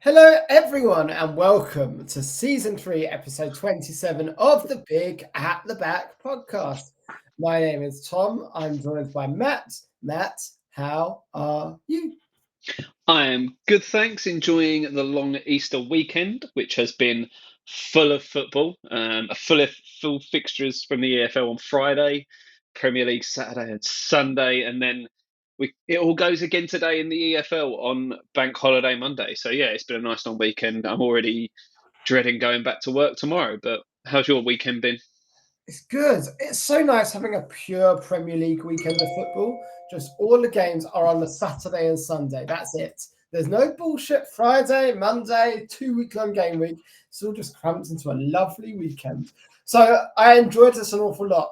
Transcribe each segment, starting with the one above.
Hello, everyone, and welcome to Season 3, Episode 27 of the Big at the Back podcast. My name is Tom. I'm joined by Matt. Matt, how are you? I am good, thanks. Enjoying the long Easter weekend, which has been full of football. Full fixtures from the EFL on Friday, Premier League Saturday and Sunday, and then it all goes again today in the EFL on Bank Holiday Monday. So yeah, it's been a nice long weekend. I'm already dreading going back to work tomorrow. But how's your weekend been? It's good. It's so nice having a pure Premier League weekend of football. Just all the games are on the Saturday and Sunday. That's it. There's no bullshit Friday, Monday, 2 week long game week. It's all just cramped into a lovely weekend. So I enjoyed this an awful lot.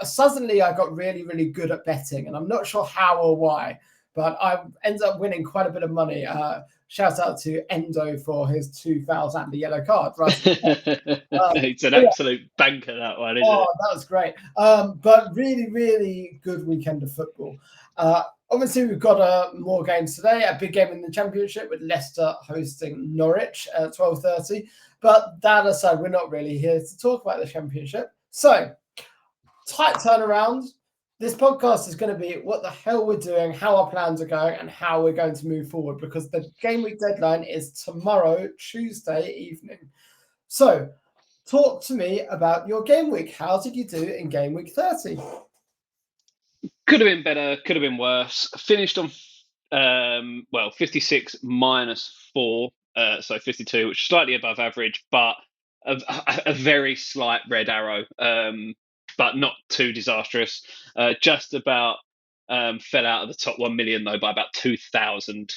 Suddenly, I got really, really good at betting, and I'm not sure how or why, but I ended up winning quite a bit of money. Shout out to Endo for his 2 fouls and the yellow card. Right. It's an absolute banker, that one, isn't Oh, it? that was great. But really, really good weekend of football. Obviously, we've got more games today. A big game in the Championship with Leicester hosting Norwich at 12:30. But that aside, we're not really here to talk about the Championship. So, tight turnaround. This podcast is going to be what the hell we're doing, how our plans are going, and how we're going to move forward because the game week deadline is tomorrow, Tuesday evening. So, talk to me about your game week. How did you do in game week 30? Could have been better, could have been worse. Finished on 56 -4, so 52, which is slightly above average, but a very slight red arrow, but not too disastrous. Just about fell out of the top 1 million though by about 2,000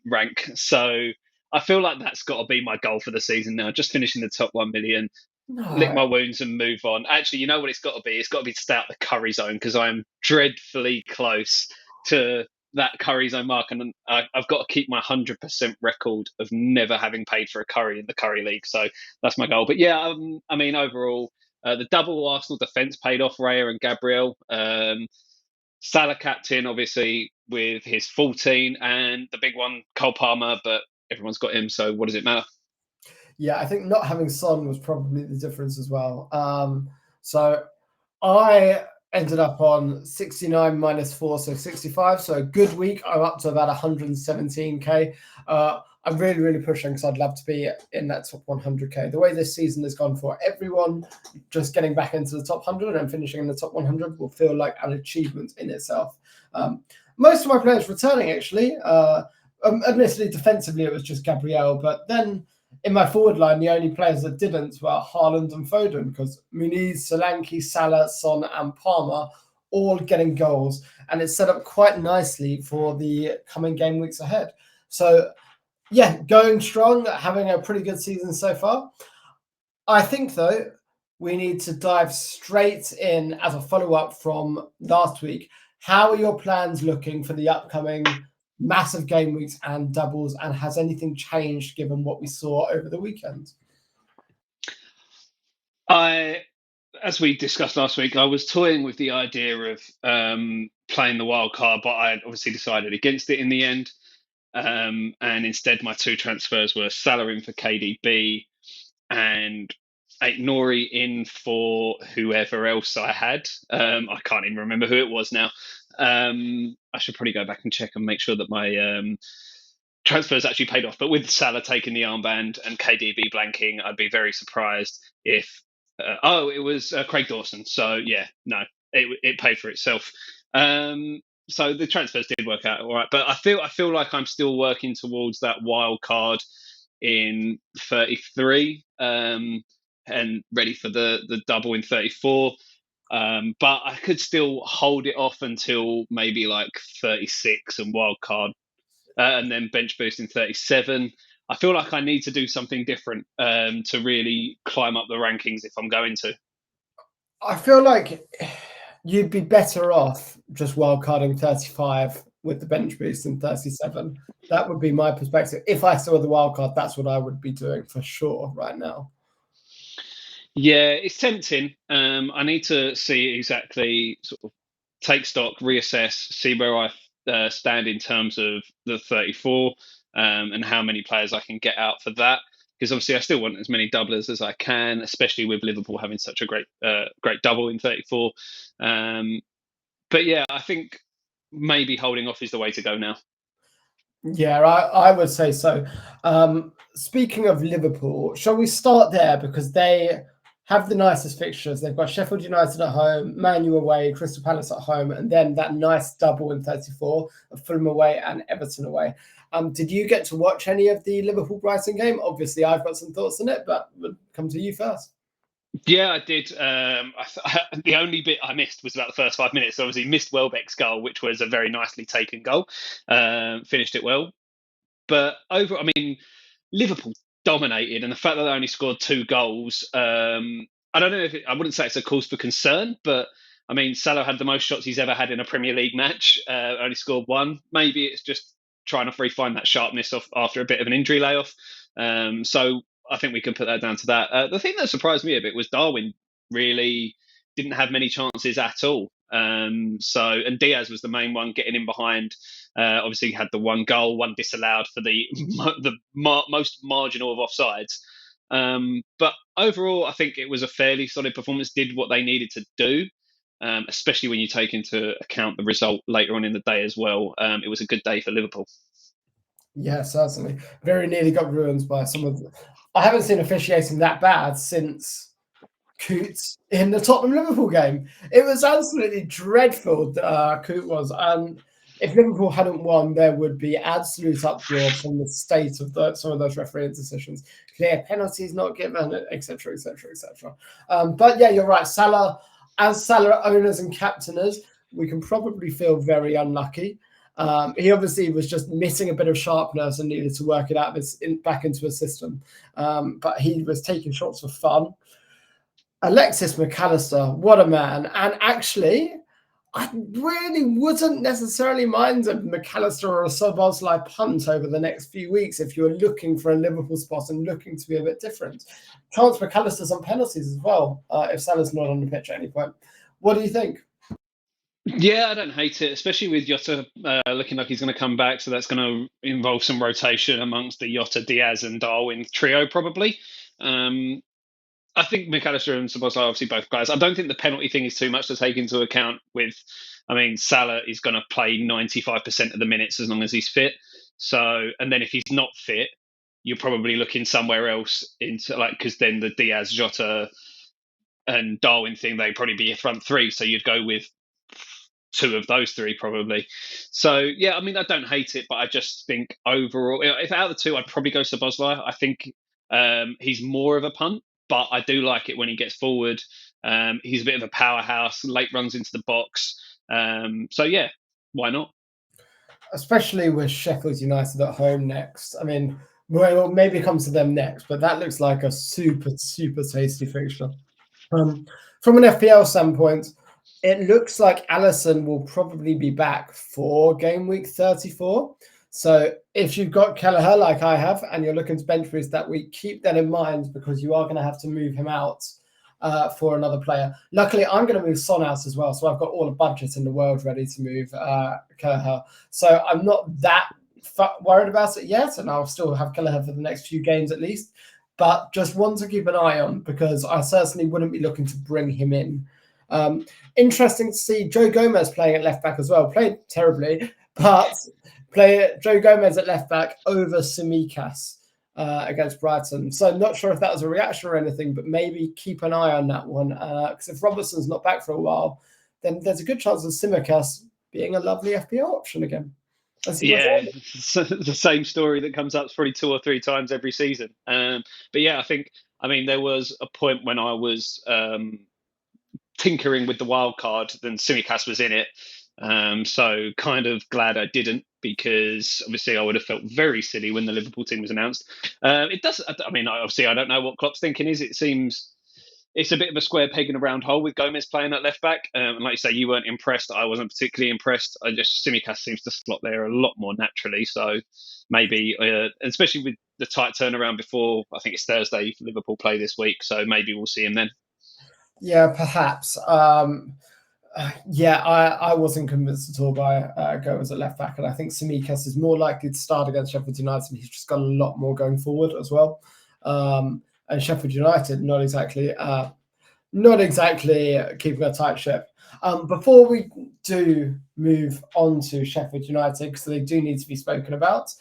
rank. So I feel like that's got to be my goal for the season now. Just finishing the top 1 million, lick No. my wounds and move on. Actually, you know what it's got to be? It's got to be to stay out the curry zone because I'm dreadfully close to that curry zone mark, and I've got to keep my 100% record of never having paid for a curry in the curry league. So that's my goal. But yeah, I mean, overall, the double Arsenal defence paid off. Raya and Gabriel. Salah captain, obviously, with his 14, and the big one, Cole Palmer, but everyone's got him, so what does it matter? Yeah, I think not having Son was probably the difference as well. So I ended up on 69 -4, so 65. So a good week. I'm up to about 117k. I'm really, really pushing because I'd love to be in that top 100k. The way this season has gone for everyone, just getting back into the top 100 and finishing in the top 100 will feel like an achievement in itself. Most of my players returning, actually. Admittedly, defensively, it was just Gabriel, but then in my forward line, the only players that didn't were Haaland and Foden because Muniz, Solanke, Salah, Son, and Palmer all getting goals, and it's set up quite nicely for the coming game weeks ahead. So, yeah, going strong, having a pretty good season so far. I think, though, we need to dive straight in as a follow up from last week. How are your plans looking for the upcoming massive game weeks and doubles? And has anything changed given what we saw over the weekend? As we discussed last week, I was toying with the idea of playing the wild card, but I obviously decided against it in the end. And instead, my two transfers were Salah in for KDB and Nori in for whoever else I had. I can't even remember who it was now. I should probably go back and check and make sure that my transfers actually paid off. But with Salah taking the armband and KDB blanking, I'd be very surprised if. It was Craig Dawson. So yeah, no, it paid for itself. So the transfers did work out all right, but I feel like I'm still working towards that wild card in 33, and ready for the double in 34. But I could still hold it off until maybe like 36 and wild card, and then bench boost in 37. I feel like I need to do something different to really climb up the rankings if I'm going to. I feel like you'd be better off just wildcarding 35 with the bench boost in 37. That would be my perspective. If I saw the wildcard, that's what I would be doing for sure right now. Yeah, it's tempting. I need to see exactly, sort of take stock, reassess, see where I stand in terms of the 34. and how many players I can get out for that. Because obviously I still want as many doublers as I can, especially with Liverpool having such a great double in 34. But yeah, I think maybe holding off is the way to go now. Yeah, I would say so. Speaking of Liverpool, shall we start there because they have the nicest fixtures? They've got Sheffield United at home, Man U away, Crystal Palace at home, and then that nice double in 34 of Fulham away and Everton away. Did you get to watch any of the Liverpool Brighton game? Obviously, I've got some thoughts on it, but we'll come to you first. Yeah, I did. The only bit I missed was about the first 5 minutes. So obviously, missed Welbeck's goal, which was a very nicely taken goal. Finished it well, but over. I mean, Liverpool dominated, and the fact that they only scored 2 goals. I don't know if I wouldn't say it's a cause for concern, but I mean, Salah had the most shots he's ever had in a Premier League match. Only scored 1. Maybe it's just trying to find that sharpness off after a bit of an injury layoff. So I think we can put that down to that. The thing that surprised me a bit was Darwin really didn't have many chances at all. And Diaz was the main one getting in behind. Obviously, he had the 1 goal, 1 disallowed for the most marginal of offsides. But overall, I think it was a fairly solid performance. Did what they needed to do, especially when you take into account the result later on in the day as well. It was a good day for Liverpool. Yeah, certainly. Very nearly got ruined by some of the. I haven't seen officiating that bad since Coots in the Tottenham Liverpool game. It was absolutely dreadful. Coot was, and if Liverpool hadn't won, there would be absolute uproar from the state of some of those refereeing decisions. Clear penalties not given, etc., etc., etc. But yeah, you're right. Salah, as Salah owners and captainers, we can probably feel very unlucky. He obviously was just missing a bit of sharpness and needed to work it out back into a system. But he was taking shots for fun. Alexis McAllister, what a man. And actually, I really wouldn't necessarily mind a McAllister or a Szoboszlai punt over the next few weeks if you're looking for a Liverpool spot and looking to be a bit different. Chance McAllister's on penalties as well, if Salah's not on the pitch at any point. What do you think? Yeah, I don't hate it, especially with Jota looking like he's going to come back. So that's going to involve some rotation amongst the Jota, Diaz, and Darwin trio, probably. I think McAllister and Szoboszlai are obviously both guys. I don't think the penalty thing is too much to take into account with, I mean, Salah is going to play 95% of the minutes as long as he's fit. So, and then if he's not fit, you're probably looking somewhere else into because then the Diaz, Jota, and Darwin thing, they'd probably be a front 3. So you'd go with 2 of those 3 probably. So yeah, I mean, I don't hate it, but I just think overall, if out of the 2, I'd probably go Szoboszlai. I think he's more of a punt, but I do like it when he gets forward. He's a bit of a powerhouse, late runs into the box. So yeah, why not? Especially with Sheffield United at home next. I mean, we'll maybe come to them next, but that looks like a super, super tasty fixture. From an FPL standpoint, it looks like Alisson will probably be back for game week 34. So if you've got Kelleher like I have and you're looking to bench boost that week, keep that in mind because you are going to have to move him out for another player. Luckily, I'm going to move Son out as well. So I've got all the budget in the world ready to move Kelleher. So I'm not that worried about it yet. And I'll still have Kelleher for the next few games at least. But just one to keep an eye on because I certainly wouldn't be looking to bring him in. Interesting to see Joe Gomez playing at left back as well. Played terribly, but Joe Gomez at left back over Tsimikas against Brighton. So not sure if that was a reaction or anything, but maybe keep an eye on that one. Because if Robertson's not back for a while, then there's a good chance of Tsimikas being a lovely FPL option again. Yeah, it's the same story that comes up probably 2 or 3 times every season. But yeah, I mean, there was a point when I was tinkering with the wild card, then Tsimikas was in it. So kind of glad I didn't because obviously I would have felt very silly when the Liverpool team was announced. It does. I mean, obviously I don't know what Klopp's thinking is. It seems it's a bit of a square peg in a round hole with Gomez playing at left back. And like you say, you weren't impressed. I wasn't particularly impressed. Tsimikas seems to slot there a lot more naturally. So maybe, especially with the tight turnaround before, I think it's Thursday, Liverpool play this week. So maybe we'll see him then. Yeah, perhaps. Yeah, I wasn't convinced at all by Gomes at left back, and I think Tsimikas is more likely to start against Sheffield United, and he's just got a lot more going forward as well. And Sheffield United, not exactly keeping a tight ship. Before we do move on to Sheffield United, because they do need to be spoken about,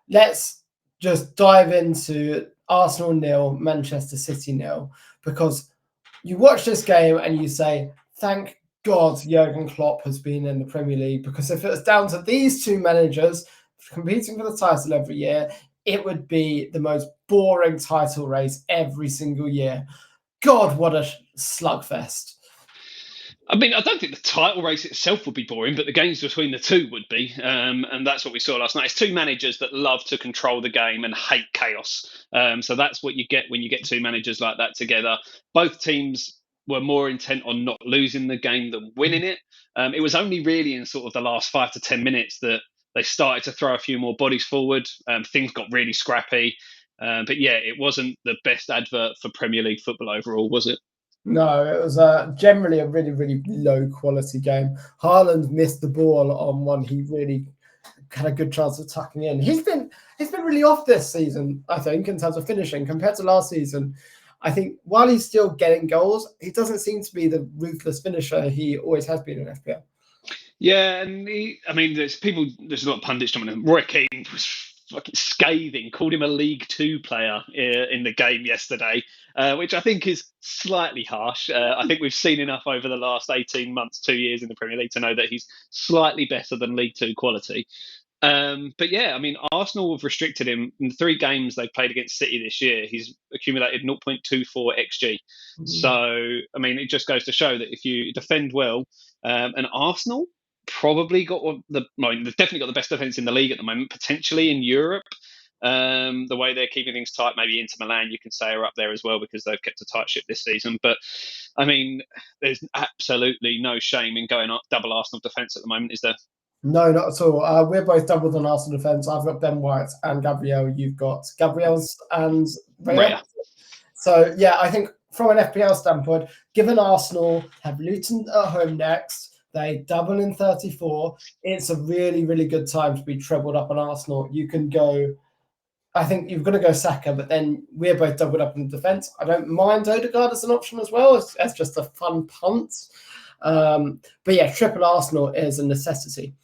let's just dive into Arsenal 0, Manchester City 0, because you watch this game and you say, thank God Jurgen Klopp has been in the Premier League, because if it was down to these two managers competing for the title every year, it would be the most boring title race every single year. God, what a slugfest. I mean, I don't think the title race itself would be boring, but the games between the two would be. And that's what we saw last night. It's two managers that love to control the game and hate chaos. So that's what you get when you get two managers like that together. Both teams were more intent on not losing the game than winning it. It was only really in sort of the last 5 to 10 minutes that they started to throw a few more bodies forward. Things got really scrappy. But yeah, it wasn't the best advert for Premier League football overall, was it? No, it was generally a really, really low quality game. Haaland missed the ball on one he really had a good chance of tucking in. He's been really off this season, I think, in terms of finishing compared to last season. I think while he's still getting goals, he doesn't seem to be the ruthless finisher he always has been in FPL. Yeah, and there's a lot of pundits jumping in. Roy Keane was fucking scathing, called him a League Two player in the game yesterday, which I think is slightly harsh. I think we've seen enough over the last 18 months, 2 years in the Premier League to know that he's slightly better than League Two quality. But yeah, I mean, Arsenal have restricted him in the 3 games they've played against City this year. He's accumulated 0.24 xG. So, I mean, it just goes to show that if you defend well, and Arsenal probably they've definitely got the best defense in the league at the moment, potentially in Europe. The way they're keeping things tight, maybe Inter Milan, you can say, are up there as well because they've kept a tight ship this season. But I mean, there's absolutely no shame in going up double Arsenal defence at the moment, is there? No, not at all. We're both doubled on Arsenal defence. I've got Ben White and Gabriel. You've got Gabriel's and Raya. So, yeah, I think from an FPL standpoint, given Arsenal have Luton at home next, they double in 34, it's a really, really good time to be trebled up on Arsenal. You can go, I think you've got to go Saka, but then we're both doubled up in defence. I don't mind Odegaard as an option as well. It's just a fun punt. But yeah, triple Arsenal is a necessity.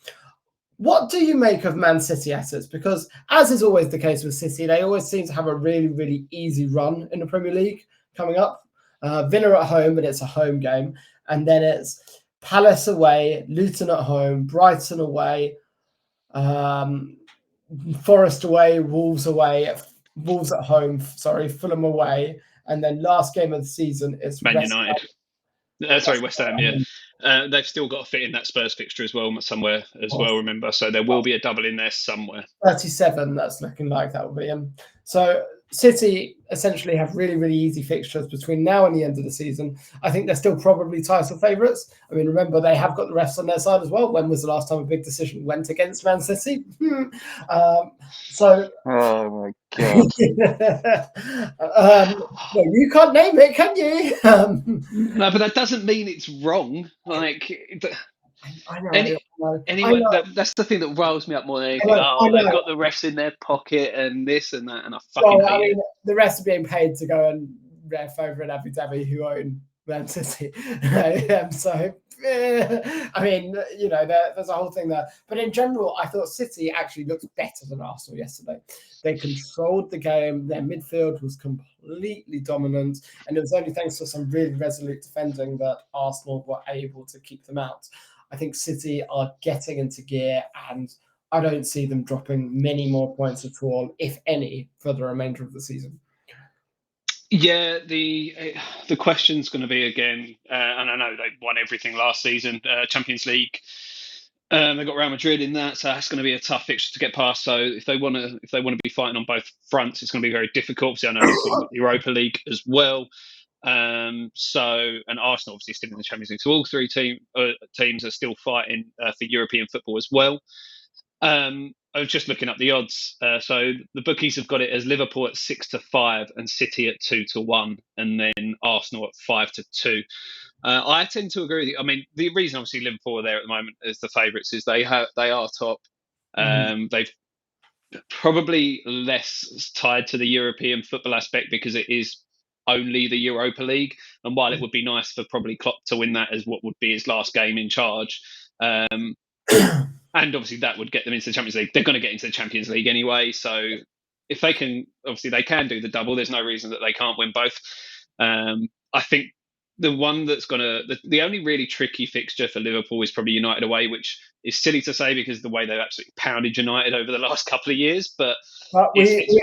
What do you make of Man City assets? Because as is always the case with City, they always seem to have a really, really easy run in the Premier League coming up. Villa at home, but it's a home game. And then it's Palace away, Luton at home, Brighton away, Forest away, Wolves at home, Fulham away. And then last game of the season is Man United. West Ham, yeah. They've still got to fit in that Spurs fixture as well, somewhere as well, remember. So there will be a double in there somewhere. 37, that's looking like that will be. So City essentially have really, really easy fixtures between now and the end of the season. I think they're still probably title favourites. I mean, remember, they have got the refs on their side as well. When was the last time a big decision went against Man City? Oh, my God. Well, you can't name it, can you? No, but that doesn't mean it's wrong. Like, I know. Anyway, that's the thing that riles me up more than anything. They've got the refs in their pocket and this and that, and I fucking hate it. The refs are being paid to go and ref over at Abu Dhabi, who own Man City. So, I mean, you know, there's a whole thing there. But in general, I thought City actually looked better than Arsenal yesterday. They controlled the game. Their midfield was completely dominant. And it was only thanks to some really resolute defending that Arsenal were able to keep them out. I think City are getting into gear, and I don't see them dropping many more points at all, if any, for the remainder of the season. Yeah, the question's going to be again, and I know they won everything last season, Champions League. They've got Real Madrid in that, so that's going to be a tough fixture to get past. So if they want to be fighting on both fronts, it's going to be very difficult. Obviously, I know they've got the Europa League as well. And Arsenal obviously still in the Champions League. So all 3 teams are still fighting for European football as well. I was just looking up the odds. So the bookies have got it as Liverpool at 6-5 and City at 2-1, and then Arsenal at 5-2. I tend to agree with you. I mean, the reason obviously Liverpool are there at the moment as the favourites is they are top. They've probably less tied to the European football aspect because it is only the Europa League. And while it would be nice for probably Klopp to win that as what would be his last game in charge, and obviously that would get them into the Champions League. They're going to get into the Champions League anyway. So if they can, obviously they can do the double. There's no reason that they can't win both. I think the one that's the only really tricky fixture for Liverpool is probably United away, which is silly to say because the way they've absolutely pounded United over the last couple of years. But we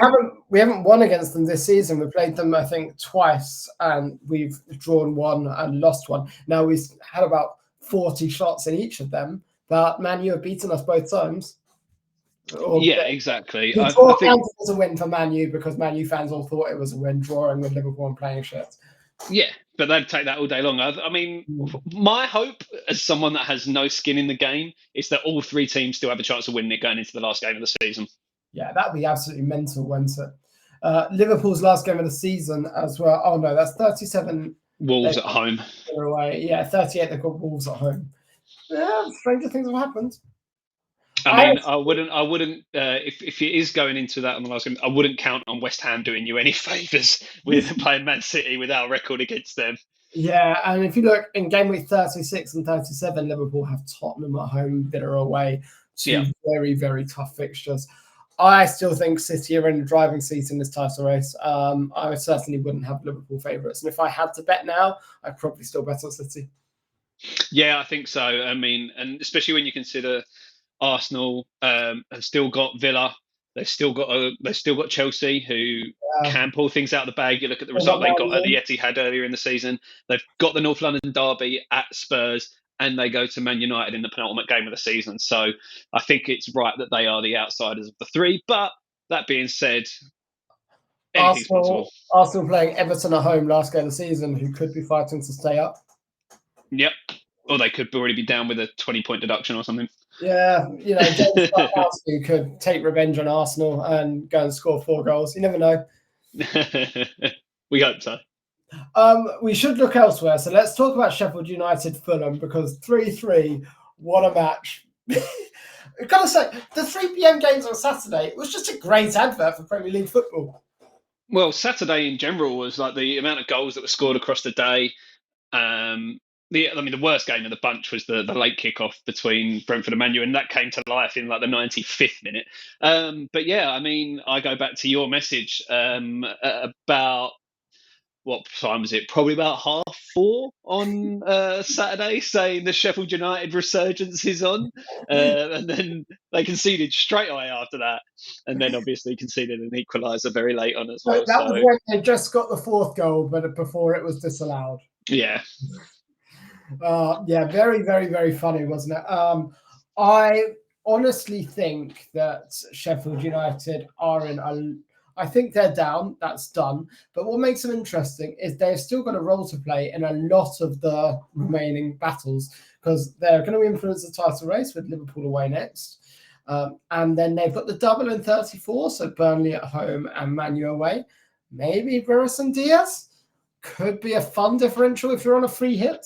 haven't won against them this season. We played them, I think, twice, and we've drawn one and lost one. Now we've had about 40 shots in each of them, but Man U have beaten us both times. Yeah, exactly. I think it was a win for Man U because Man U fans all thought it was a win, drawing with Liverpool and playing shit. Yeah, but they'd take that all day long. I mean, my hope as someone that has no skin in the game is that all three teams still have a chance of winning it going into the last game of the season. Yeah, that'd be absolutely mental, wouldn't it? Liverpool's last game of the season as well. Oh no, that's 37. Wolves at home. Away. Yeah, 38. They've got Wolves at home. Yeah, stranger things have happened. I mean, I wouldn't. If it is going into that on the last game, I wouldn't count on West Ham doing you any favours with playing Man City with our record against them. Yeah, and if you look in game week 36 and 37, Liverpool have Tottenham at home, Villa away. Two very, very tough fixtures. I still think City are in the driving seat in this title race. I certainly wouldn't have Liverpool favourites, and if I had to bet now, I'd probably still bet on City. Yeah, I think so. I mean, and especially when you consider Arsenal have still got Villa. They've still got Chelsea, who can pull things out of the bag. You look at the result they got at the Etihad earlier in the season. They've got the North London derby at Spurs, and they go to Man United in the penultimate game of the season. So I think it's right that they are the outsiders of the three. But that being said, anything's possible. Arsenal playing Everton at home last game of the season, who could be fighting to stay up. Yep. Or they could already be down with a 20-point deduction or something. Yeah, James Tarkowski could take revenge on Arsenal and go and score 4 goals. You never know. We hope so. We should look elsewhere. So let's talk about Sheffield United Fulham because 3-3, what a match. I've got to say, the 3 p.m. games on Saturday, it was just a great advert for Premier League football. Well, Saturday in general was like the amount of goals that were scored across the day. The worst game of the bunch was the late kickoff between Brentford and Man U, and that came to life in like the 95th minute. But yeah, I mean, I go back to your message about what time was it? Probably about 4:30 on Saturday, saying the Sheffield United resurgence is on, and then they conceded straight away after that, and then obviously conceded an equaliser very late on as well. That was when they just got the 4th goal, but before it was disallowed. Yeah. Very, very, very funny, wasn't it? I honestly think that Sheffield United are I think they're down. That's done. But what makes them interesting is they've still got a role to play in a lot of the remaining battles because they're going to influence the title race with Liverpool away next. And then they've got the double in 34, so Burnley at home and Man U away. Maybe Burris and Diaz could be a fun differential if you're on a free hit.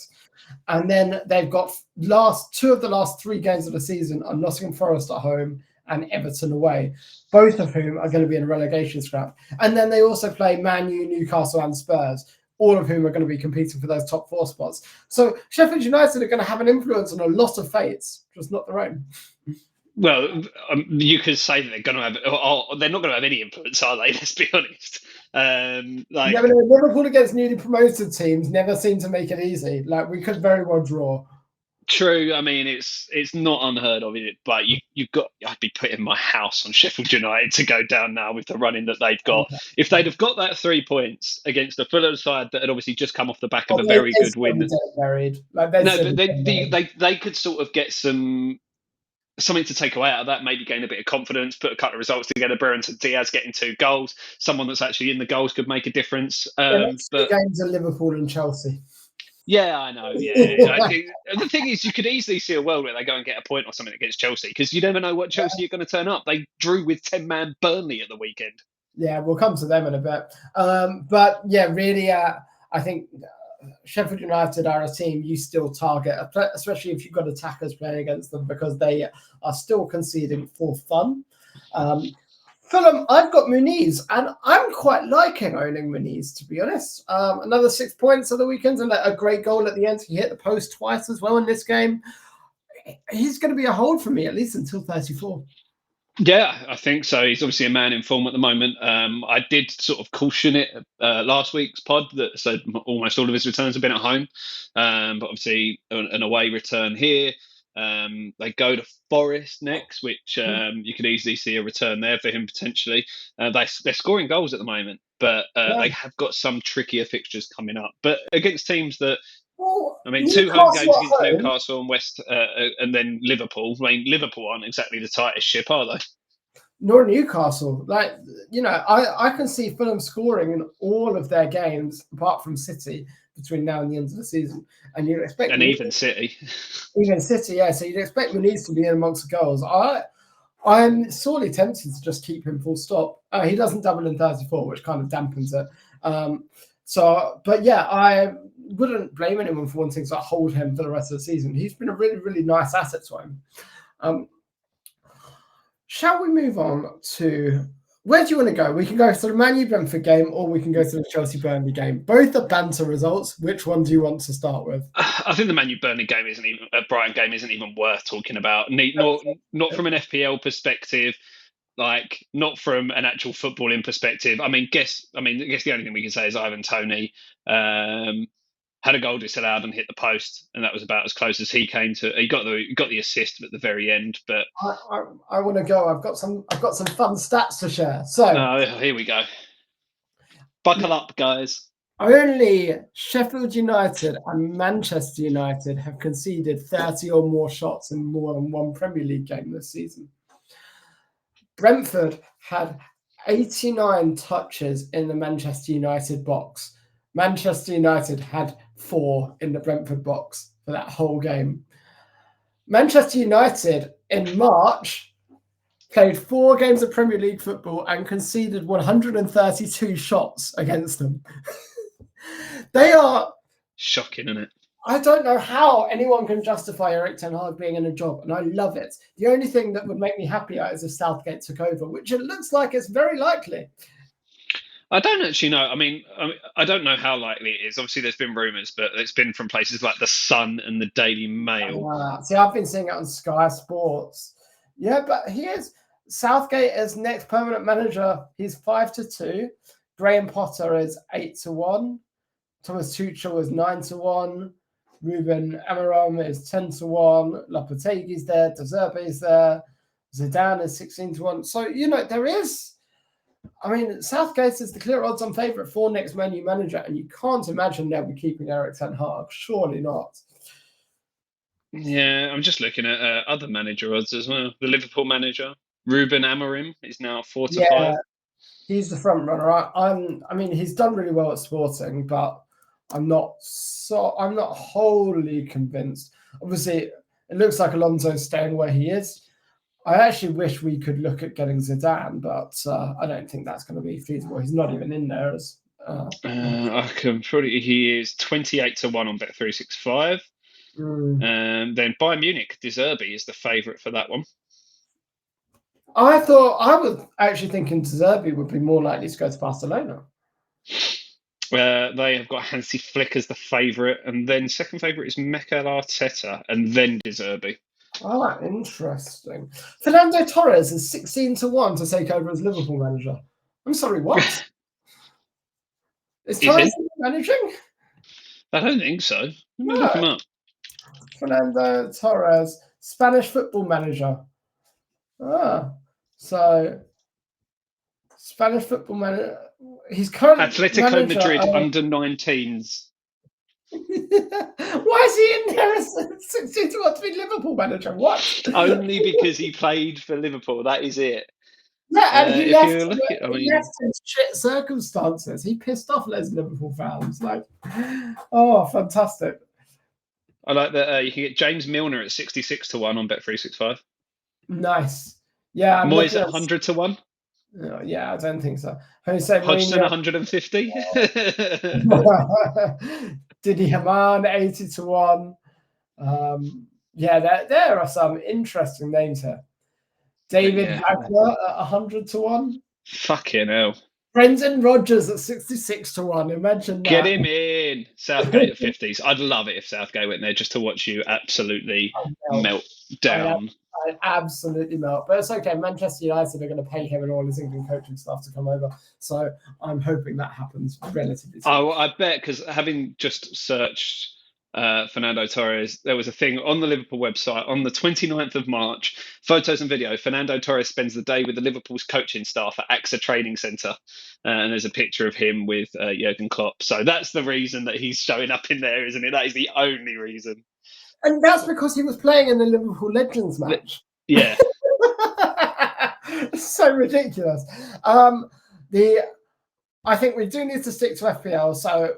And then they've got 2 of the last 3 games of the season are Nottingham Forest at home and Everton away, both of whom are going to be in a relegation scrap. And then they also play Man U, Newcastle and Spurs, all of whom are going to be competing for those top 4 spots. So Sheffield United are going to have an influence on a lot of fates, just not their own. Well, you could say that they're going to have, or they're not going to have any influence, are they? Let's be honest. Liverpool against newly promoted teams never seem to make it easy. Like we could very well draw. True. I mean, it's not unheard of, is it? But I'd be putting my house on Sheffield United to go down now with the running that they've got. Okay. If they'd have got that 3 points against the Fulham side that had obviously just come off the back of a very good win, they could sort of get something to take away out of that, maybe gain a bit of confidence, put a couple of results together. Burns and Diaz getting 2 goals. Someone that's actually in the goals could make a difference. But games are Liverpool and Chelsea. Yeah, I know. Yeah, the thing is, you could easily see a world where they go and get a point or something against Chelsea because you never know what Chelsea are going to turn up. They drew with 10-man Burnley at the weekend. Yeah, we'll come to them in a bit. But yeah, really, I think Sheffield United are a team you still target, especially if you've got attackers playing against them, because they are still conceding for fun. Fulham, I've got Muniz, and I'm quite liking owning Muniz, to be honest. Another 6 points at the weekend and a great goal at the end. He hit the post twice as well in this game. He's going to be a hold for me at least until 34. Yeah, I think so. He's obviously a man in form at the moment. I did sort of caution it last week's pod that said almost all of his returns have been at home, but obviously an away return here. They go to Forest next, which you could easily see a return there for him potentially. They're scoring goals at the moment, but they have got some trickier fixtures coming up. But against teams that, I mean, two home games against Newcastle and West, and then Liverpool. I mean, Liverpool aren't exactly the tightest ship, are they? Nor Newcastle. Like, I can see Fulham scoring in all of their games apart from City between now and the end of the season. And you'd expect even City. Even City, yeah. So you'd expect Muniz to be in amongst the goals. I'm sorely tempted to just keep him full stop. He doesn't double in 34, which kind of dampens it. But yeah, I wouldn't blame anyone for wanting to hold him for the rest of the season. He's been a really, really nice asset to him. Shall we move on to where do you want to go? We can go to the Man U Brentford game, or we can go to the Chelsea Burnley game. Both are banter results. Which one do you want to start with? I think the Man U Burnley game Brighton game isn't even worth talking about. Not from an FPL perspective. Like, not from an actual footballing perspective. I guess the only thing we can say is Ivan Toney had a goal disallowed and hit the post, and that was about as close as he came to. He got the assist at the very end. But I want to go. I've got some fun stats to share. So here we go. Buckle up, guys. Only Sheffield United and Manchester United have conceded 30 or more shots in more than one Premier League game this season. Brentford had 89 touches in the Manchester United box. Manchester United had 4 in the Brentford box for that whole game. Manchester United in March played 4 games of Premier League football and conceded 132 shots against them. They are shocking, isn't it? I don't know how anyone can justify Erik ten Hag being in a job, and I love it. The only thing that would make me happier is if Southgate took over, which it looks like it's very likely. I don't actually know. I don't know how likely it is. Obviously, there's been rumours, but it's been from places like The Sun and the Daily Mail. See, I've been seeing it on Sky Sports. Yeah, but he is Southgate as next permanent manager. He's 5-2. Graham Potter is 8-1. Thomas Tuchel is 9-1. Ruben Amorim is 10-1. Lopetegui's there. De Zerbi's there. Zidane is 16-1. So, there is. Southgate is the clear odds-on favourite for next Man U manager, and you can't imagine they'll be keeping Erik ten Hag. Surely not. Yeah, I'm just looking at other manager odds as well. The Liverpool manager, Ruben Amorim, is now 4-5. He's the front runner. He's done really well at Sporting, but I'm not wholly convinced. Obviously, it looks like Alonso's staying where he is. I actually wish we could look at getting Zidane, but I don't think that's going to be feasible. He's not even in there. He is 28-1 on Bet365. Then Bayern Munich, De Zerbi is the favourite for that one. I was actually thinking De Zerbi would be more likely to go to Barcelona. They have got Hansi Flick as the favourite, and then second favourite is Mikel Arteta, and then De Zerbi. Oh, interesting. Fernando Torres is 16-1 to take over as Liverpool manager. I'm sorry, what? Is Torres managing? I don't think so. Let me look him up. Fernando Torres, Spanish football manager. So Spanish football manager. He's currently Atletico Madrid under 19s. Why is he in there as 16-1 to be Liverpool manager? What? Only because he played for Liverpool. That is it. Yeah, and he left in shit circumstances. He pissed off loads of Liverpool fans. Fantastic. I like that. You can get James Milner at 66-1 on Bet365. Nice. Yeah. Moyes at 100-1. Yeah, I don't think so. Hodgson 150. Didi Hamann, 80 to 1. Yeah, there are some interesting names here. David Hagler at 100 to 1. Fucking hell. Brendan Rodgers at 66 to 1. Imagine that. Get him in. Southgate at 50s. I'd love it if Southgate went there just to watch you absolutely melt down. I absolutely melt. But it's okay. Manchester United are going to pay him and all his England coaching staff to come over. So I'm hoping that happens relatively soon. Oh, I bet, because having just searched Fernando Torres, there was a thing on the Liverpool website on the 29th of March, photos and video. Fernando Torres spends the day with the Liverpool's coaching staff at AXA Training Centre. And there's a picture of him with Jurgen Klopp. So that's the reason that he's showing up in there, isn't it? That is the only reason. And that's because he was playing in the Liverpool Legends match. Yeah. It's so ridiculous. I think we do need to stick to FPL. So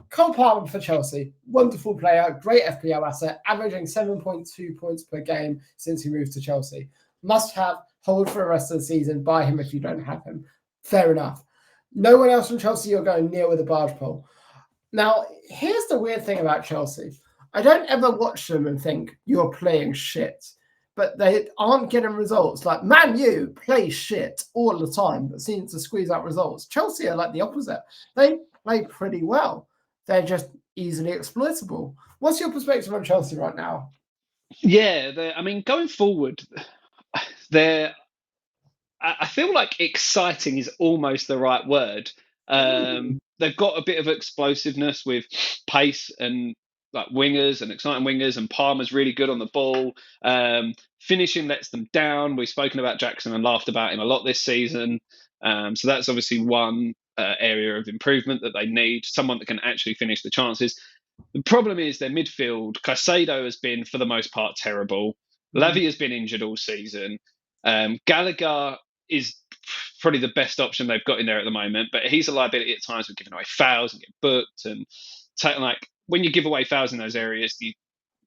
Cole Palmer for Chelsea, wonderful player, great FPL asset, averaging 7.2 points per game since he moved to Chelsea. Must have, hold for the rest of the season, buy him if you don't have him. Fair enough. No one else from Chelsea you're going near with a barge pole. Now, here's the weird thing about Chelsea. I don't ever watch them and think you're playing shit, but they aren't getting results. Like Man U play shit all the time, but seem to squeeze out results. Chelsea are like the opposite. They play pretty well. They're just easily exploitable. What's your perspective on Chelsea right now? Yeah, I mean, going forward, I feel like exciting is almost the right word. They've got a bit of explosiveness with pace and like wingers and exciting wingers, and Palmer's really good on the ball. Finishing lets them down. We've spoken about Jackson and laughed about him a lot this season. So that's obviously one area of improvement that they need, someone that can actually finish the chances. The problem is their midfield. Caicedo has been, for the most part, terrible. Lavia has been injured all season. Gallagher is probably the best option they've got in there at the moment, but he's a liability at times with giving away fouls and get booked. And when you give away fouls in those areas,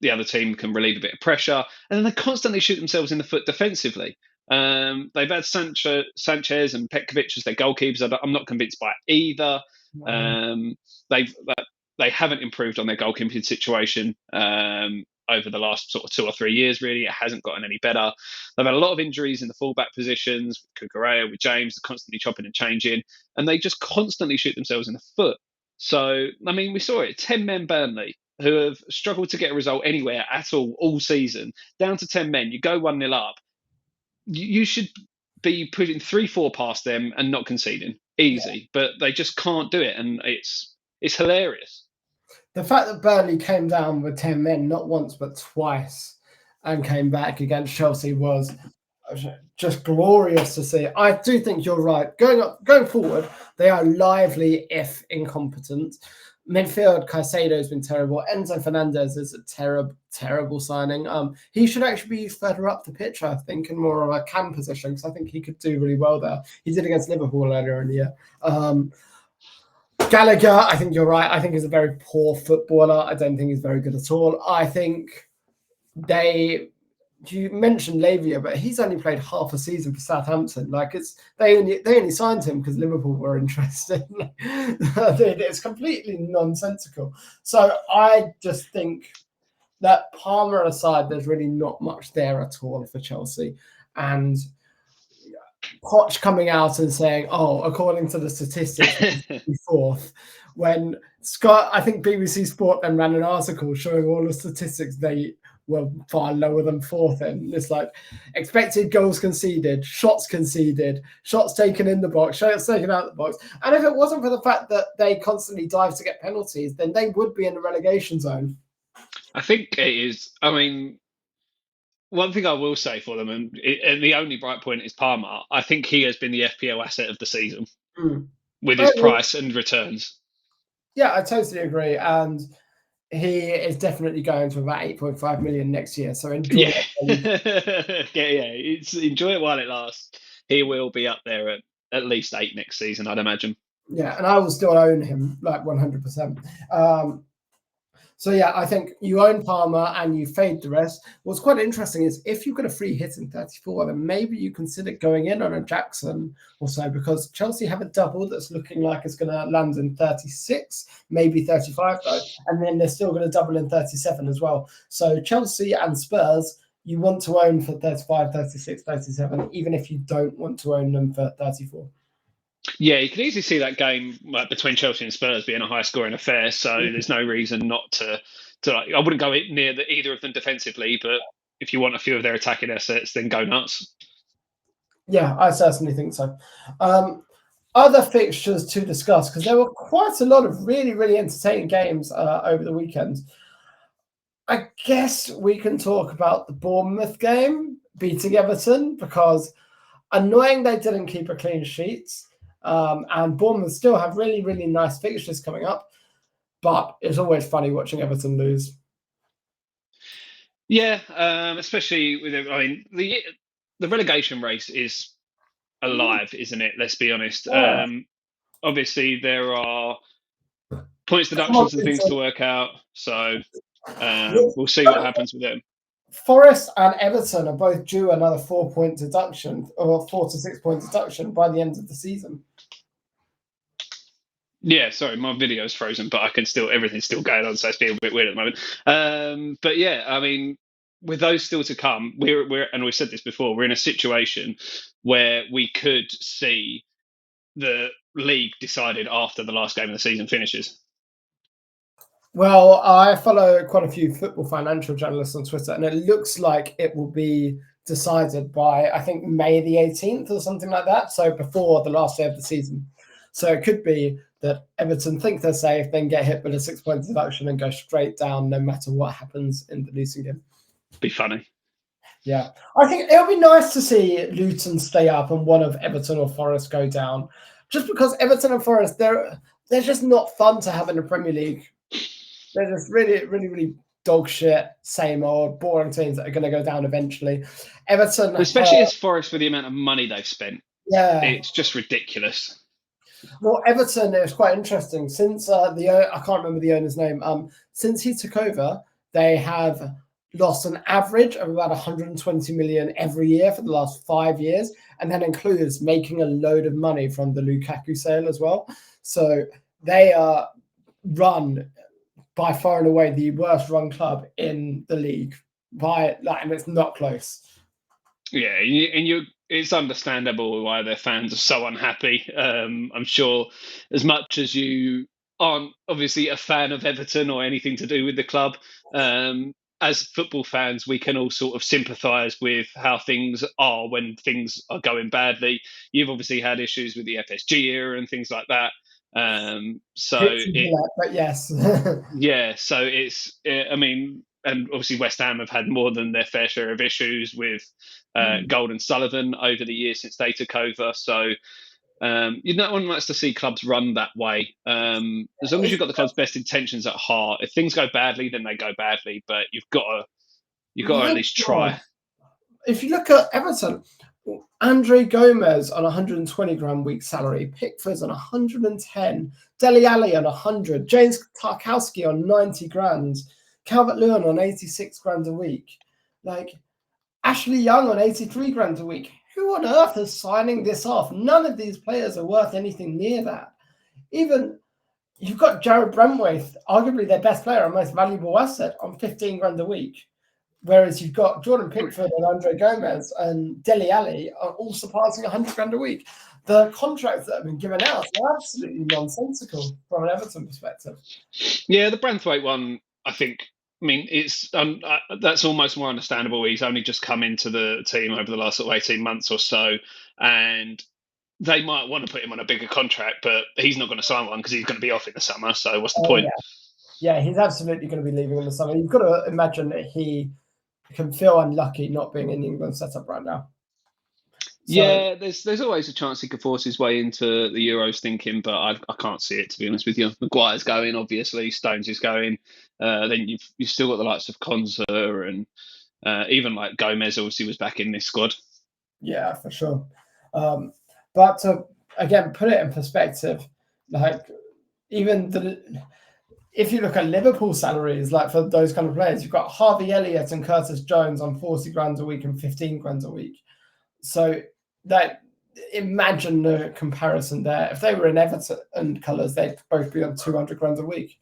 the other team can relieve a bit of pressure, and then they constantly shoot themselves in the foot defensively. They've had Sanchez and Petkovic as their goalkeepers. I'm not convinced by either. They haven't improved on their goalkeeping situation over the last sort of 2 or 3 years, really. It hasn't gotten any better. They've had a lot of injuries in the fullback positions, with Cucurella, with James, they're constantly chopping and changing, and they just constantly shoot themselves in the foot. So, I mean, we saw it, 10 men Burnley, who have struggled to get a result anywhere at all season, down to 10 men, you go 1-0 up. You should be putting 3-4 past them and not conceding. Easy. But they just can't do it, and it's hilarious. The fact that Burnley came down with 10 men, not once but twice, and came back against Chelsea was just glorious to see. I do think you're right. Going forward, they are lively if incompetent. Midfield, Caicedo's been terrible. Enzo Fernandez is a terrible signing. He should actually be further up the pitch, I think, in more of a cam position, because I think he could do really well there. He did against Liverpool earlier in the year. Gallagher, I think you're right. I think he's a very poor footballer. I don't think he's very good at all. I think you mentioned Lavia, but he's only played half a season for Southampton. Like they only signed him because Liverpool were interested. It's completely nonsensical. So I just think that Palmer aside, there's really not much there at all for Chelsea. And Poch coming out and saying, "Oh, according to the statistics, fourth." When I think BBC Sport then ran an article showing all the statistics they were far lower than fourth in. It's like expected goals conceded, shots taken in the box, shots taken out of the box. And if it wasn't for the fact that they constantly dive to get penalties, then they would be in the relegation zone. I think it is. I mean, one thing I will say for them, and the only bright point is Palmer. I think he has been the FPL asset of the season with his price and returns. Yeah, I totally agree. And he is definitely going to about 8.5 million next year. So enjoy it. Enjoy it while it lasts. He will be up there at least 8 next season, I'd imagine. Yeah, and I will still own him like 100%. So yeah, I think you own Palmer and you fade the rest. What's quite interesting is if you've got a free hit in 34, then maybe you consider going in on a Jackson or so, because Chelsea have a double that's looking like it's going to land in 36, maybe 35 though, and then they're still going to double in 37 as well. So Chelsea and Spurs, you want to own for 35, 36, 37, even if you don't want to own them for 34. Yeah, you can easily see that game between Chelsea and Spurs being a high-scoring affair. So there's no reason not to. I wouldn't go near either of them defensively, but if you want a few of their attacking assets, then go nuts. Yeah, I certainly think so. Other fixtures to discuss, because there were quite a lot of really, really entertaining games over the weekend. I guess we can talk about the Bournemouth game beating Everton, because annoying they didn't keep a clean sheet. And Bournemouth still have really, really nice fixtures coming up. But it's always funny watching Everton lose. Yeah, especially with the relegation race is alive, isn't it? Let's be honest. Yeah. Obviously, there are points deductions and things to work out. So we'll see what happens with them. Forest and Everton are both due another 4-point deduction, or 4 to 6 point deduction by the end of the season. Yeah, sorry, my video's frozen, but I can everything's still going on, so it's being a bit weird at the moment. But yeah, I mean, with those still to come, and we've said this before, we're in a situation where we could see the league decided after the last game of the season finishes. Well, I follow quite a few football financial journalists on Twitter, and it looks like it will be decided by, I think, May the 18th or something like that. So before the last day of the season. So it could be that Everton think they're safe, then get hit with a 6-point deduction and go straight down no matter what happens in the Luton game. Be funny. Yeah. I think it'll be nice to see Luton stay up and one of Everton or Forest go down. Just because Everton and Forest, they're just not fun to have in the Premier League. They're just really, really, really dog shit, same old, boring teams that are going to go down eventually. Everton, especially as Forest, with the amount of money they've spent, it's just ridiculous. Well, Everton, it was quite interesting. Since I can't remember the owner's name. Since he took over, they have lost an average of about 120 million every year for the last 5 years, and that includes making a load of money from the Lukaku sale as well. So they are run by far and away the worst run club in the league, and it's not close. Yeah, and it's understandable why their fans are so unhappy. I'm sure, as much as you aren't obviously a fan of Everton or anything to do with the club, as football fans, we can all sort of sympathise with how things are when things are going badly. You've obviously had issues with the FSG era and things like that. But yes. Yeah, so I mean, and obviously West Ham have had more than their fair share of issues with Gold and Sullivan over the years since they took over. So no one likes to see clubs run that way. As long as you've got the club's best intentions at heart. If things go badly, then they go badly. But you've got to at least try. If you look at Everton, Andre Gomez on 120 grand week salary, Pickford on 110, Dele Alli on 100, James Tarkowski on 90 grand, Calvert-Lewin on 86 grand a week, like Ashley Young on 83 grand a week. Who on earth is signing this off? None of these players are worth anything near that. Even you've got Jared Brentwaite, arguably their best player and most valuable asset, on 15 grand a week. Whereas you've got Jordan Pickford and Andre Gomez and Dele Alli are all surpassing 100 grand a week. The contracts that have been given out are absolutely nonsensical from an Everton perspective. Yeah, the Branthwaite one, I think, I mean, it's that's almost more understandable. He's only just come into the team over the last sort of 18 months or so, and they might want to put him on a bigger contract, but he's not going to sign one because he's going to be off in the summer. So what's the point? Yeah, he's absolutely going to be leaving in the summer. You've got to imagine that he can feel unlucky not being in the England setup right now. So, yeah, there's always a chance he could force his way into the Euros thinking, but I can't see it, to be honest with you. Maguire's going, obviously. Stones is going. Then you've still got the likes of Konza and even like Gomez obviously was back in this squad. Yeah, for sure. But to, again, put it in perspective, like even if you look at Liverpool salaries, like for those kind of players, you've got Harvey Elliott and Curtis Jones on 40 grand a week and 15 grand a week. So that imagine the comparison there. If they were in Everton colours, they'd both be on 200 grand a week.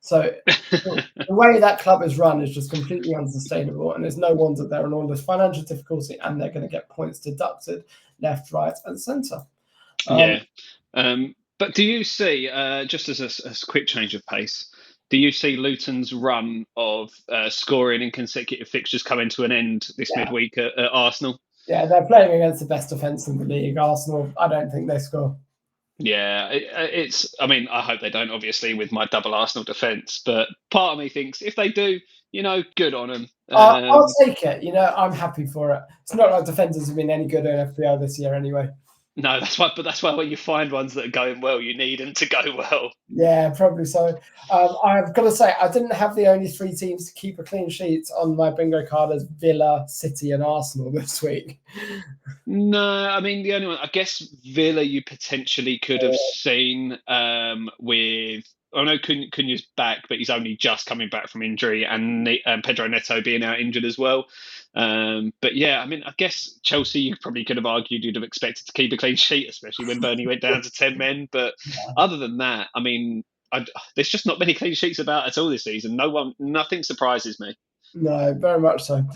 So the way that club is run is just completely unsustainable, and there's no wonder they're in all this financial difficulty, and they're going to get points deducted left, right, and centre. Yeah. But do you see, just as a quick change of pace, do you see Luton's run of scoring in consecutive fixtures coming to an end this midweek at Arsenal? Yeah, they're playing against the best defence in the league. Arsenal, I don't think they score. Yeah, it's. I mean, I hope they don't, obviously, with my double Arsenal defence. But part of me thinks if they do, good on them. I'll take it. I'm happy for it. It's not like defenders have been any good in FPL this year anyway. No, that's why. But that's why when you find ones that are going well, you need them to go well. Yeah, probably so. I've got to say, I didn't have the only 3 teams to keep a clean sheet on my bingo card as Villa, City, and Arsenal this week. No, I mean the only one. I guess Villa you potentially could have seen with. I know Cunha's back, but he's only just coming back from injury, and Pedro Neto being out injured as well. But yeah, I mean, I guess Chelsea, you probably could have argued you'd have expected to keep a clean sheet, especially when Burnley went down to 10 men. But other than that, I mean, there's just not many clean sheets about at all this season. Nothing surprises me. No, very much so.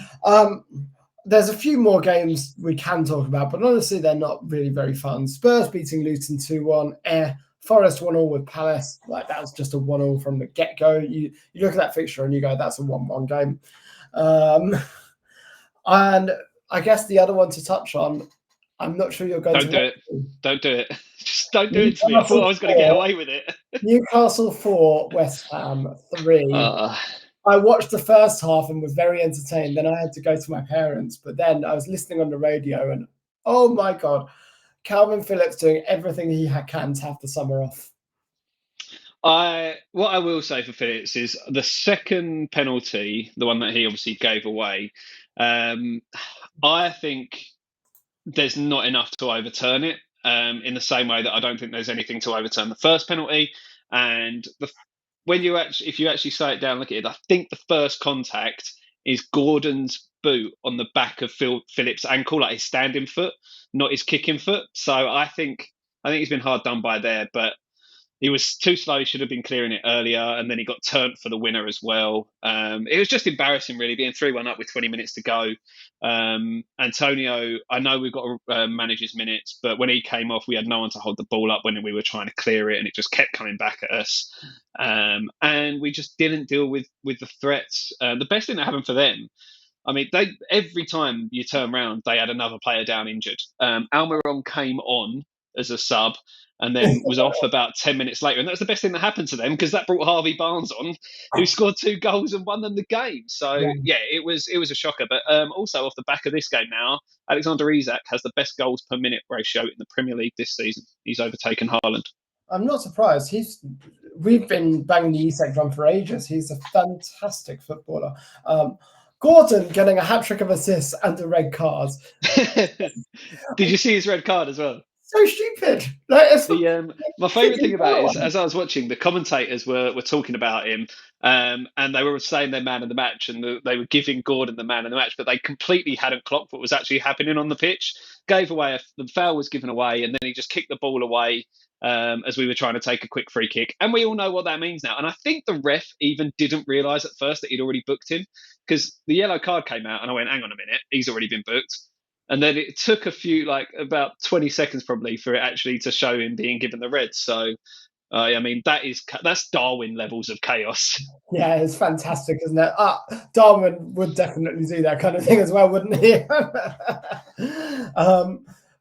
There's a few more games we can talk about, but honestly, they're not really very fun. Spurs beating Luton 2-1. Forest 1-1 with Palace. Like, that was just a 1-1 from the get-go. You look at that fixture and you go, that's a 1-1 game. And I guess the other one to touch on, I'm not sure you're going to... Don't do it. Just don't do it to me. I thought I was going to get away with it. Newcastle 4, West Ham 3. I watched the first half and was very entertained. Then I had to go to my parents. But then I was listening on the radio and, oh my God, Calvin Phillips doing everything he can to have the summer off. What I will say for Phillips is the second penalty, the one that he obviously gave away, I think there's not enough to overturn it, in the same way that I don't think there's anything to overturn the first penalty. And if you actually say it down, look at it, I think the first contact is Gordon's boot on the back of Phillips' ankle, like his standing foot, not his kicking foot. So I think he's been hard done by there, but he was too slow. He should have been clearing it earlier, and then he got turned for the winner as well. It was just embarrassing, really, being 3-1 up with 20 minutes to go. Antonio, I know we've got to manage his minutes, but when he came off, we had no one to hold the ball up when we were trying to clear it, and it just kept coming back at us. And we just didn't deal with the threats. The best thing that happened for them, I mean, every time you turn around, they had another player down injured. Almiron came on as a sub and then was off about 10 minutes later. And that's the best thing that happened to them, because that brought Harvey Barnes on, who scored 2 goals and won them the game. So, yeah, it was a shocker. But also off the back of this game now, Alexander Isak has the best goals per minute ratio in the Premier League this season. He's overtaken Haaland. I'm not surprised. We've been banging the Isak drum for ages. He's a fantastic footballer. Gordon getting a hat-trick of assists and a red card. Did you see his red card as well? So stupid. Like, my favourite thing about it is, as I was watching, the commentators were talking about him, and they were saying they're man of the match, and they were giving Gordon the man of the match, but they completely hadn't clocked what was actually happening on the pitch. Gave away, the foul was given away, and then he just kicked the ball away as we were trying to take a quick free kick. And we all know what that means now. And I think the ref even didn't realise at first that he'd already booked him, because the yellow card came out, and I went, hang on a minute, he's already been booked. And then it took about 20 seconds probably for it actually to show him being given the red. So, I mean, that's Darwin levels of chaos. Yeah, it's fantastic, isn't it? Darwin would definitely do that kind of thing as well, wouldn't he?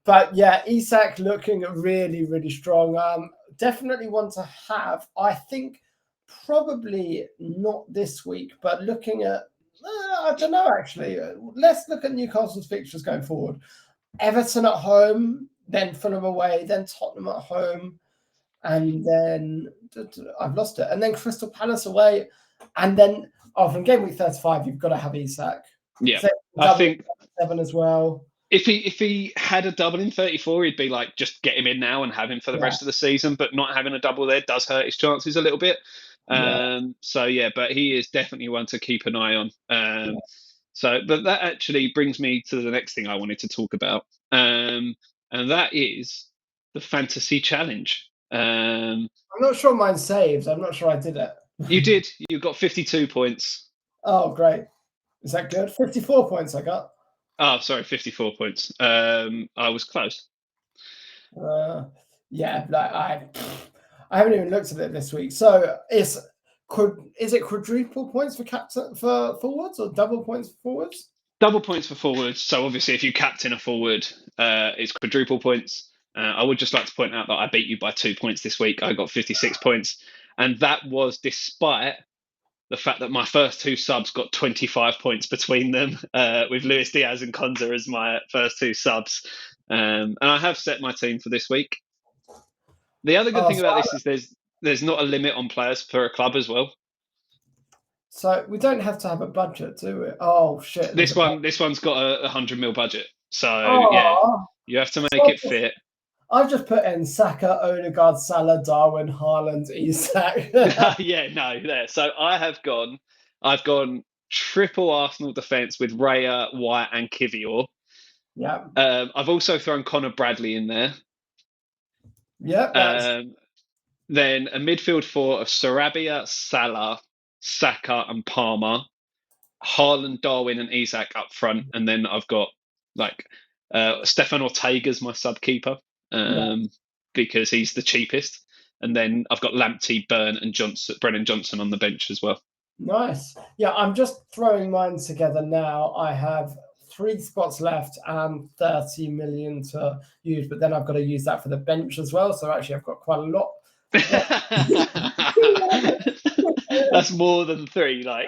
But yeah, Isak looking really, really strong. Definitely one to have. I think probably not this week, but looking at, I don't know, actually. Let's look at Newcastle's fixtures going forward. Everton at home, then Fulham away, then Tottenham at home, and then I've lost it. And then Crystal Palace away, and then from game week 35, you've got to have Isak. Yeah, I think 7 as well. If he had a double in 34, he'd be like, just get him in now and have him for the rest of the season. But not having a double there does hurt his chances a little bit. Yeah. So yeah, but he is definitely one to keep an eye on. But that actually brings me to the next thing I wanted to talk about, and that is the fantasy challenge. I'm not sure mine saves. I'm not sure I did it. You did. You got 52 points. Oh, great. Is that good? 54 points I got. Oh, sorry, 54 points. I was close. Uh, yeah, like I haven't even looked at it this week. So is it quadruple points for captain for forwards or double points for forwards? Double points for forwards. So obviously, if you captain a forward, it's quadruple points. I would just like to point out that I beat you by 2 points this week. I got 56 points, and that was despite the fact that my first two subs got 25 points between them, with Luis Diaz and Konza as my first two subs. And I have set my team for this week. The other good Oh, thing about this is there's not a limit on players per a club as well. so we don't have to have a budget, do we? Oh shit! There's a budget. This one's got a 100 mil budget, so yeah, Oh, you have to make so it fit. I've just put in Saka, Odegaard, Salah, Darwin, Haaland, Isak. Yeah, no, there. So I've gone triple Arsenal defence with Raya, White, and Kivior. Yeah, I've also thrown Connor Bradley in there. yeah, that's Then a midfield four of Sarabia, Salah, Saka, and Palmer. Haaland, Darwin, and Isak up front, and then I've got like Stefan Ortega's my sub keeper, yeah. because he's the cheapest, and then I've got Lamptey, Burn, and Brennan Johnson on the bench as well. Nice. Yeah, I'm just throwing mine together now. I have 3 spots left and 30 million to use, but then I've got to use that for the bench as well. So actually, I've got quite a lot. That's more than three. Like,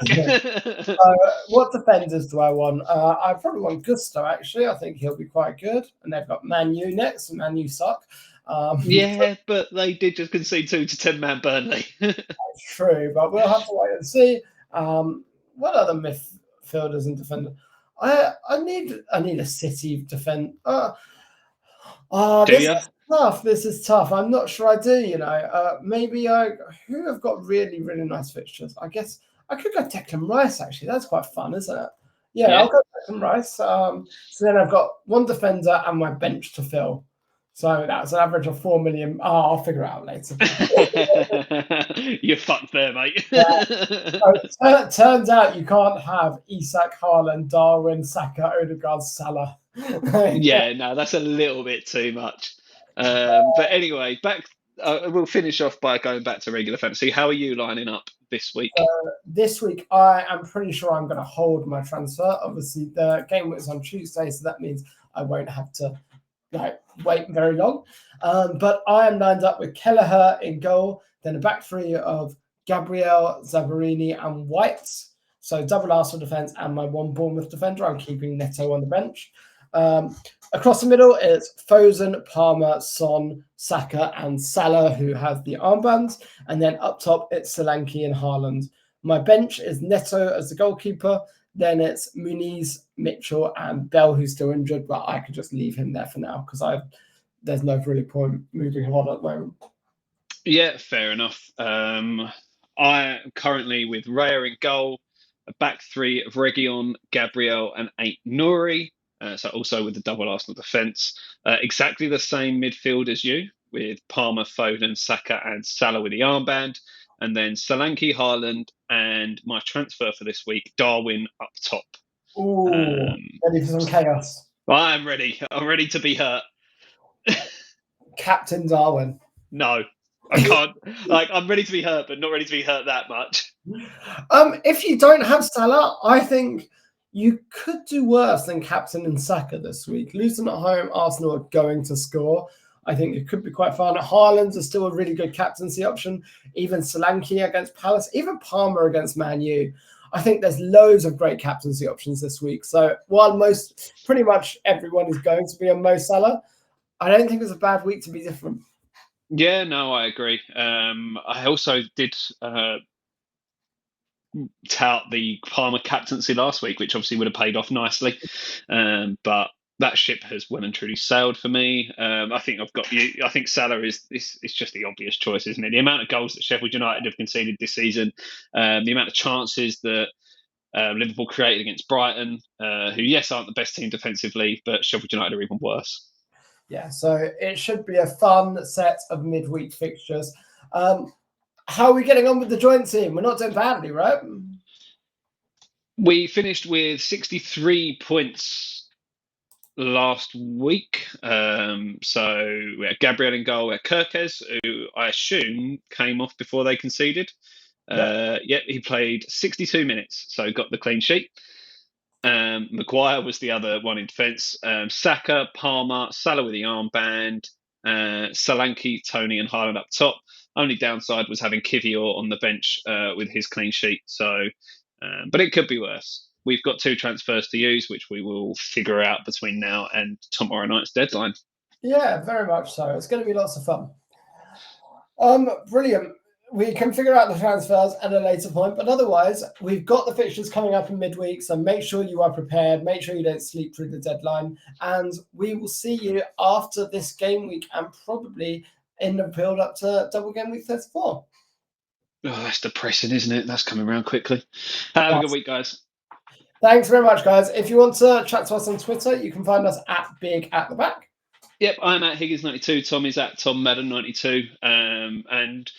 What defenders do I want? I probably want Gusto, actually. I think he'll be quite good. And they've got Man U next, and Man U suck. Yeah, but they did just concede 2 to 10-man Burnley. True, but we'll have to wait and see. What other midfielders and defenders? I need a City defend. Do This you? is tough. This is tough. I'm not sure I do. Maybe who have got really really nice fixtures. I guess I could go Declan Rice. Actually, that's quite fun, isn't it? Yeah, Yeah. I'll go Declan Rice. So then I've got one defender and my bench to fill. So that's an average of 4 million. I'll figure it out later. You're fucked there, mate. So turns out you can't have Isak, Haaland, Darwin, Saka, Odegaard, Salah. Yeah, no, that's a little bit too much. But anyway, we'll finish off by going back to regular fantasy. How are you lining up this week? This week, I am pretty sure I'm going to hold my transfer. Obviously, the game was on Tuesday, so that means I won't have to wait very long. But I am lined up with Kelleher in goal, then a back three of Gabriel, Zavarini, and White. So double Arsenal defence and my one Bournemouth defender. I'm keeping Neto on the bench. Across the middle, it's Foden, Palmer, Son, Saka, and Salah, who have the armbands. And then up top, it's Solanke and Haaland. My bench is Neto as the goalkeeper. Then it's Muniz, Mitchell, and Bell, who's still injured, but I could just leave him there for now because there's no really point moving him on at the moment. Yeah, fair enough. I am currently with Raya in goal, a back three of Reguilon, Gabriel, and 8 Nouri. So also with the double Arsenal defence. Exactly the same midfield as you, with Palmer, Foden, Saka, and Salah with the armband. And then Solanke, Haaland, and my transfer for this week, Darwin up top. Ooh, ready for some chaos. I'm ready. I'm ready to be hurt. Captain Darwin. No, I can't. I'm ready to be hurt, but not ready to be hurt that much. If you don't have Salah, I think you could do worse than captain and Saka this week. Luton at home, Arsenal are going to score. I think it could be quite fun. Haaland is still a really good captaincy option. Even Solanke against Palace, even Palmer against Man U. I think there's loads of great captaincy options this week. So while pretty much everyone is going to be on Mo Salah, I don't think it's a bad week to be different. Yeah, no, I agree. I also did tout the Palmer captaincy last week, which obviously would have paid off nicely. But that ship has well and truly sailed for me. I think I've got you. I think Salah is just the obvious choice, isn't it? The amount of goals that Sheffield United have conceded this season, the amount of chances that Liverpool created against Brighton, who yes aren't the best team defensively, but Sheffield United are even worse. Yeah, so it should be a fun set of midweek fixtures. How are we getting on with the joint team? We're not doing badly, right? We finished with 63 points last week. So we had Gabriel in goal, we had Kirkes, who I assume came off before they conceded. Yep, he played 62 minutes, so got the clean sheet. Maguire was the other one in defence. Saka, Palmer, Salah with the armband, Solanke, Tony, and Haaland up top. Only downside was having Kivior on the bench with his clean sheet. So, but it could be worse. We've got 2 transfers to use, which we will figure out between now and tomorrow night's deadline. Yeah, very much so. It's going to be lots of fun. Brilliant. We can figure out the transfers at a later point, but otherwise, we've got the fixtures coming up in midweek, so make sure you are prepared. Make sure you don't sleep through the deadline, and we will see you after this game week and probably in the build up to double game week 34. Oh, that's depressing, isn't it? That's coming around quickly. Have a good week, guys. Thanks very much, guys. If you want to chat to us on Twitter, you can find us at Big at the Back. Yep, I'm at Higgins92. Tom is at Tom Madden92. And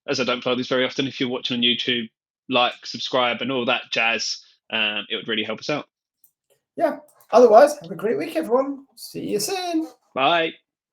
as I don't play this very often, if you're watching on YouTube, like, subscribe, and all that jazz, it would really help us out. Yeah. Otherwise, have a great week, everyone. See you soon. Bye.